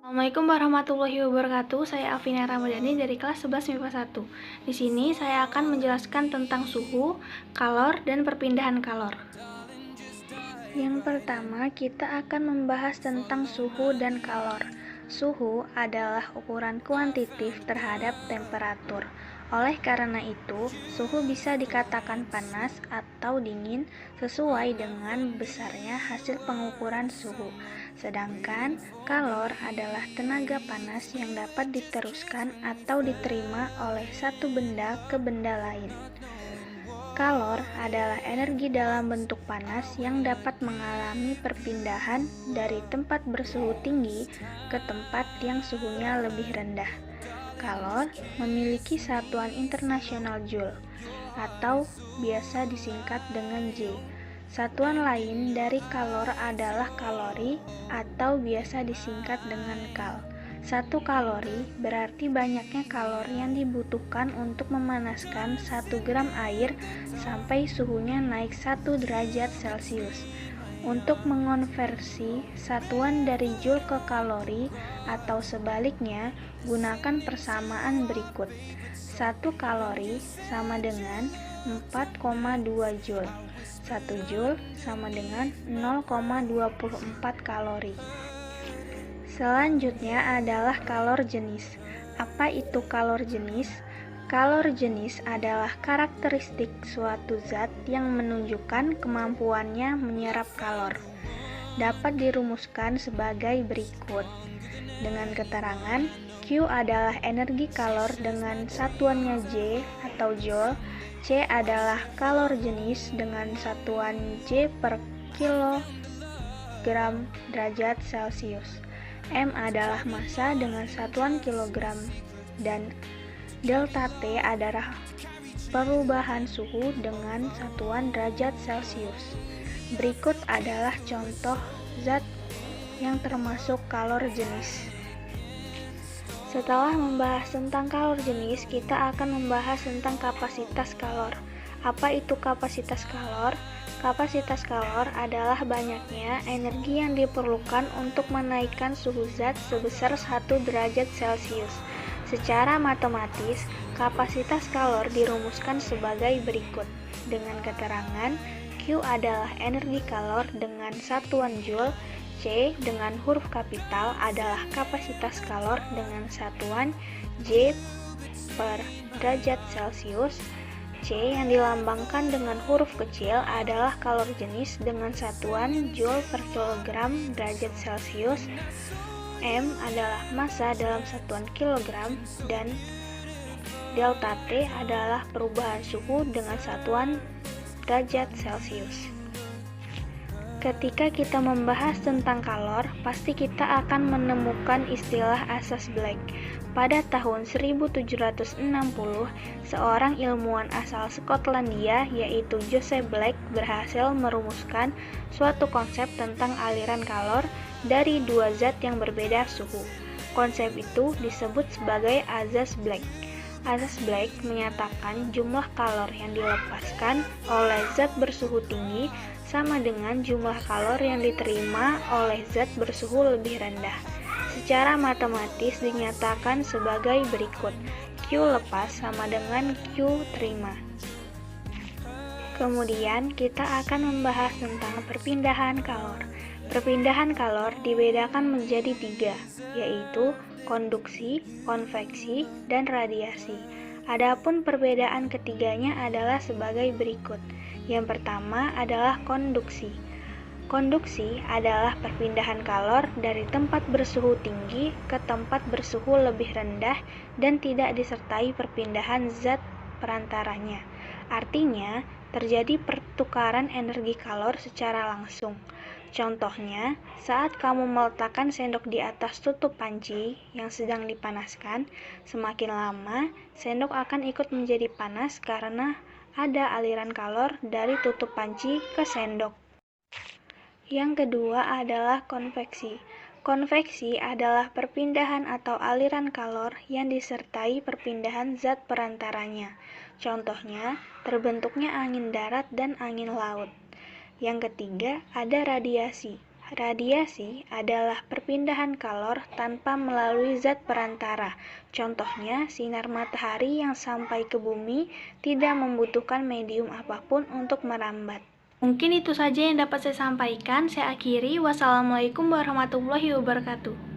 Assalamualaikum warahmatullahi wabarakatuh. Saya Alvina Ramadhani dari kelas 11 MIPA 1. Di sini saya akan menjelaskan tentang suhu, kalor, dan perpindahan kalor. Yang pertama, kita akan membahas tentang suhu dan kalor. Suhu adalah ukuran kuantitatif terhadap temperatur. Oleh karena itu, suhu bisa dikatakan panas atau dingin sesuai dengan besarnya hasil pengukuran suhu. Sedangkan kalor adalah tenaga panas yang dapat diteruskan atau diterima oleh satu benda ke benda lain. Kalor adalah energi dalam bentuk panas yang dapat mengalami perpindahan dari tempat bersuhu tinggi ke tempat yang suhunya lebih rendah. Kalor memiliki satuan internasional Joule, atau biasa disingkat dengan J. Satuan lain dari kalor adalah kalori, atau biasa disingkat dengan Kal. 1 kalori berarti banyaknya kalori yang dibutuhkan untuk memanaskan 1 gram air sampai suhunya naik 1 derajat Celcius. Untuk mengonversi satuan dari Joule ke kalori atau sebaliknya, gunakan persamaan berikut. 1 kalori sama dengan 4,2 Joule. 1 Joule sama dengan 0,24 kalori. Selanjutnya adalah kalor jenis. Apa itu kalor jenis? Kalor jenis adalah karakteristik suatu zat yang menunjukkan kemampuannya menyerap kalor. Dapat dirumuskan sebagai berikut. Dengan keterangan, Q adalah energi kalor dengan satuannya J atau Joule, C adalah kalor jenis dengan satuan J per kilogram derajat Celcius. M adalah massa dengan satuan kilogram dan delta T adalah perubahan suhu dengan satuan derajat Celcius. Berikut adalah contoh zat yang termasuk kalor jenis. Setelah membahas tentang kalor jenis, kita akan membahas tentang kapasitas kalor. Apa itu kapasitas kalor? Kapasitas kalor adalah banyaknya energi yang diperlukan untuk menaikkan suhu zat sebesar 1 derajat Celcius. Secara matematis, kapasitas kalor dirumuskan sebagai berikut. Dengan keterangan, Q adalah energi kalor dengan satuan Joule, C dengan huruf kapital adalah kapasitas kalor dengan satuan J per derajat Celcius. C yang dilambangkan dengan huruf kecil adalah kalor jenis dengan satuan Joule per kilogram derajat Celcius. M adalah massa dalam satuan kilogram dan delta T adalah perubahan suhu dengan satuan derajat Celcius. Ketika kita membahas tentang kalor, pasti kita akan menemukan istilah asas Black. Pada tahun 1760, seorang ilmuwan asal Skotlandia yaitu Joseph Black berhasil merumuskan suatu konsep tentang aliran kalor dari dua zat yang berbeda suhu. Konsep itu disebut sebagai asas Black. Asas Black menyatakan jumlah kalor yang dilepaskan oleh zat bersuhu tinggi sama dengan jumlah kalor yang diterima oleh zat bersuhu lebih rendah. Secara matematis dinyatakan sebagai berikut. Q lepas sama dengan Q terima. Kemudian kita akan membahas tentang perpindahan kalor. Perpindahan kalor dibedakan menjadi 3, yaitu konduksi, konveksi, dan radiasi. Adapun perbedaan ketiganya adalah sebagai berikut. Yang pertama adalah konduksi. Konduksi adalah perpindahan kalor dari tempat bersuhu tinggi ke tempat bersuhu lebih rendah dan tidak disertai perpindahan zat perantaranya. Artinya, terjadi pertukaran energi kalor secara langsung. Contohnya, saat kamu meletakkan sendok di atas tutup panci yang sedang dipanaskan, semakin lama sendok akan ikut menjadi panas karena ada aliran kalor dari tutup panci ke sendok. Yang kedua adalah konveksi. Konveksi adalah perpindahan atau aliran kalor yang disertai perpindahan zat perantaranya. Contohnya, terbentuknya angin darat dan angin laut. Yang ketiga, ada radiasi. Radiasi adalah perpindahan kalor tanpa melalui zat perantara. Contohnya, sinar matahari yang sampai ke bumi tidak membutuhkan medium apapun untuk merambat. Mungkin itu saja yang dapat saya sampaikan. Saya akhiri. Wassalamualaikum warahmatullahi wabarakatuh.